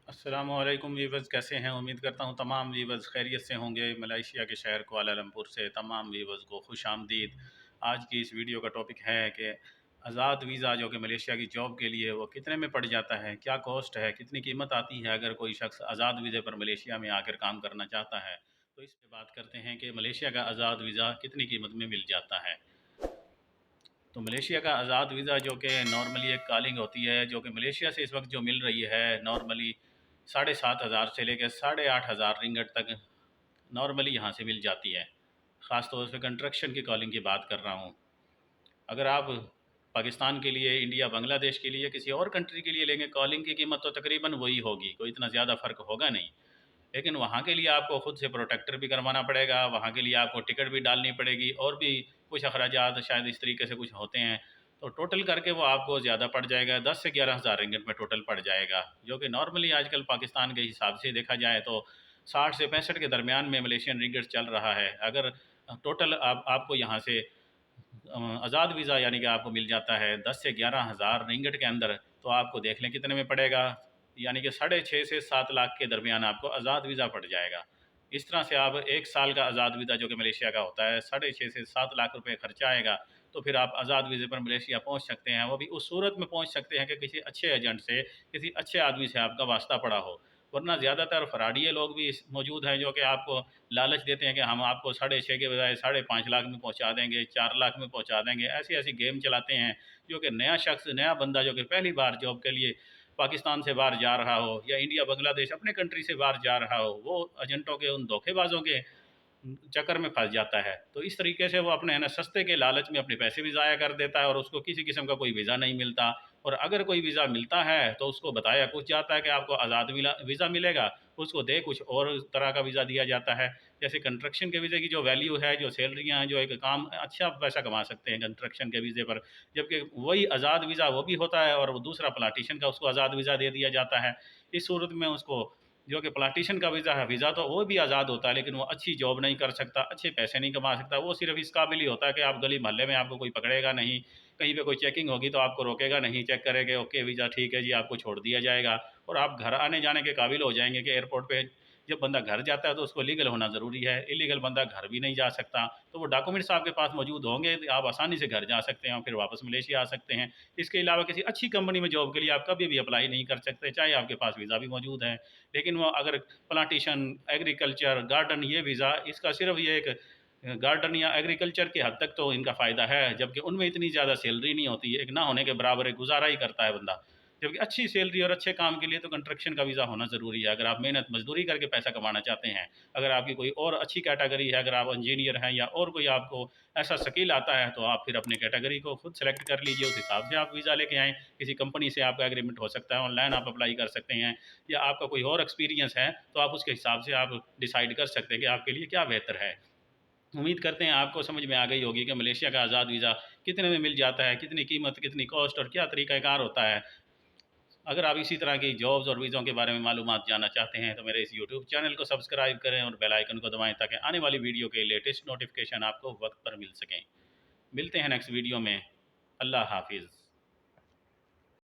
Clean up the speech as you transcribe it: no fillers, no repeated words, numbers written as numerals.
अस्सलामुअलैकुम वीवर्स, कैसे हैं। उम्मीद करता हूँ तमाम वीवर्स खैरियत से होंगे। मलेशिया के शहर कुआलालंपुर से तमाम वीवर्स को खुश आमदीद। आज की इस वीडियो का टॉपिक है कि आज़ाद वीज़ा जो कि मलेशिया की जॉब के लिए वो कितने में पड़ जाता है, क्या कॉस्ट है, कितनी कीमत आती है अगर कोई शख्स आज़ाद वीज़े पर मलेशिया में आकर काम करना चाहता है। तो इस पर बात करते हैं कि मलेशिया का आज़ाद वीज़ा कितनी कीमत में मिल जाता है। तो मलेशिया का आज़ाद वीज़ा जो कि नॉर्मली एक कॉलिंग होती है, जो कि मलेशिया से इस वक्त जो मिल रही है नॉर्मली 7,500 से लेकर 8,500 रिंगट तक नॉर्मली यहाँ से मिल जाती है। ख़ास तौर से कंस्ट्रक्शन की कॉलिंग की बात कर रहा हूँ। अगर आप पाकिस्तान के लिए, इंडिया, बांग्लादेश के लिए, किसी और कंट्री के लिए लेंगे, कॉलिंग की कीमत तो तकरीबन वही होगी, कोई इतना ज़्यादा फ़र्क होगा नहीं। लेकिन वहाँ के लिए आपको खुद से प्रोटेक्टर भी करवाना पड़ेगा, वहाँ के लिए आपको टिकट भी डालनी पड़ेगी और भी कुछ अखराजात शायद इस तरीके से कुछ होते हैं। तो टोटल करके वो आपको ज़्यादा पड़ जाएगा, 10 से 11 हज़ार रिंगिट में टोटल पड़ जाएगा, जो कि नॉर्मली आजकल पाकिस्तान के हिसाब से देखा जाए तो 60 से 65 के दरमियान में मलेशियन रिंगिट चल रहा है। अगर टोटल आपको यहाँ से आज़ाद वीज़ा यानी कि आपको मिल जाता है 10 से 11 हज़ार रिंगिट के अंदर, तो आपको देख लें कितने में पड़ेगा। यानी कि 6.5 से 7 लाख के दरमियान आपको आज़ाद वीज़ा पड़ जाएगा। इस तरह से आप 1 साल का आज़ाद वीज़ा जो कि मलेशिया का होता है, 6.5 से 7 लाख रुपए खर्चा आएगा। तो फिर आप आज़ाद वीज़े पर मलेशिया पहुंच सकते हैं। वो भी उस सूरत में पहुंच सकते हैं कि किसी अच्छे एजेंट से, किसी अच्छे आदमी से आपका वास्ता पड़ा हो। वरना ज़्यादातर फराडिये लोग भी मौजूद हैं जो कि आपको लालच देते हैं कि हम आपको 6.5 के बजाय 5.5 लाख में पहुंचा देंगे, 4 लाख में पहुंचा देंगे। ऐसी ऐसी गेम चलाते हैं जो कि नया शख्स, नया बंदा जो कि पहली बार जॉब के लिए पाकिस्तान से बाहर जा रहा हो या इंडिया, बांग्लादेश अपने कंट्री से बाहर जा रहा हो, वो एजेंटों के, उन धोखेबाजों के चक्कर में फंस जाता है। तो इस तरीके से वो अपने है ना सस्ते के लालच में अपने पैसे भी ज़ाया कर देता है और उसको किसी किस्म का कोई वीज़ा नहीं मिलता। और अगर कोई वीज़ा मिलता है तो उसको बताया कुछ जाता है कि आपको आज़ाद वीज़ा मिलेगा, उसको दे कुछ और तरह का वीज़ा दिया जाता है। जैसे कंस्ट्रक्शन के वीज़े की जो वैल्यू है, जो सैलरियाँ हैं, जो एक काम अच्छा पैसा कमा सकते हैं कंस्ट्रक्शन के वीज़े पर, जबकि वही आज़ाद वीज़ा वो भी होता है और वो दूसरा प्लांटेशन का उसको आज़ाद वीज़ा दे दिया जाता है। इस सूरत में उसको जो कि प्लांटेशन का वीज़ा है, वीज़ा तो वो भी आज़ाद होता है, लेकिन वो अच्छी जॉब नहीं कर सकता, अच्छे पैसे नहीं कमा सकता। वो सिर्फ़ इस काबिल ही होता है कि आप गली मोहल्ले में आपको कोई पकड़ेगा नहीं, कहीं पे कोई चेकिंग होगी तो आपको रोकेगा नहीं, चेक करेंगे, ओके वीज़ा ठीक है जी, आपको छोड़ दिया जाएगा और आप घर आने जाने के काबिल हो जाएँगे। कि एयरपोर्ट पे जब बंदा घर जाता है तो उसको लीगल होना ज़रूरी है, इल्लीगल बंदा घर भी नहीं जा सकता। तो वो डॉक्यूमेंट्स आपके पास मौजूद होंगे तो आप आसानी से घर जा सकते हैं और फिर वापस मलेशिया आ सकते हैं। इसके अलावा किसी अच्छी कंपनी में जॉब के लिए आप कभी भी अप्लाई नहीं कर सकते, चाहे आपके पास वीज़ा भी मौजूद है। लेकिन वो अगर प्लांटेशन, एग्रीकल्चर, गार्डन, ये वीज़ा, इसका सिर्फ ये एक गार्डन या एग्रीकल्चर के हद तक तो इनका फ़ायदा है, जबकि उनमें इतनी ज़्यादा सैलरी नहीं होती है, एक ना होने के बराबर एक गुजारा ही करता है बंदा। जबकि अच्छी सैलरी और अच्छे काम के लिए तो कंस्ट्रक्शन का वीज़ा होना ज़रूरी है, अगर आप मेहनत मजदूरी करके पैसा कमाना चाहते हैं। अगर आपकी कोई और अच्छी कैटेगरी है, अगर आप इंजीनियर हैं या और कोई आपको ऐसा स्किल आता है, तो आप फिर अपनी कैटेगरी को खुद सेलेक्ट कर लीजिए, उस हिसाब से आप वीज़ा लेके आएँ। किसी कंपनी से आपका एग्रीमेंट हो सकता है, ऑनलाइन आप अप्लाई कर सकते हैं, या आपका कोई और एक्सपीरियंस है तो आप उसके हिसाब से आप डिसाइड कर सकते हैं कि आपके लिए क्या बेहतर है। उम्मीद करते हैं आपको समझ में आ गई होगी कि मलेशिया का आज़ाद वीज़ा कितने में मिल जाता है, कितनी कीमत, कितनी कॉस्ट और क्या तरीक़ाकार होता है। अगर आप इसी तरह की जॉब्स और वीज़ों के बारे में मालूमात जानना चाहते हैं तो मेरे इस यूट्यूब चैनल को सब्सक्राइब करें और बेल आइकन को दबाएँ ताकि आने वाली वीडियो के लेटेस्ट नोटिफिकेशन आपको वक्त पर मिल सकें। मिलते हैं नेक्स्ट वीडियो में। अल्लाह हाफिज़।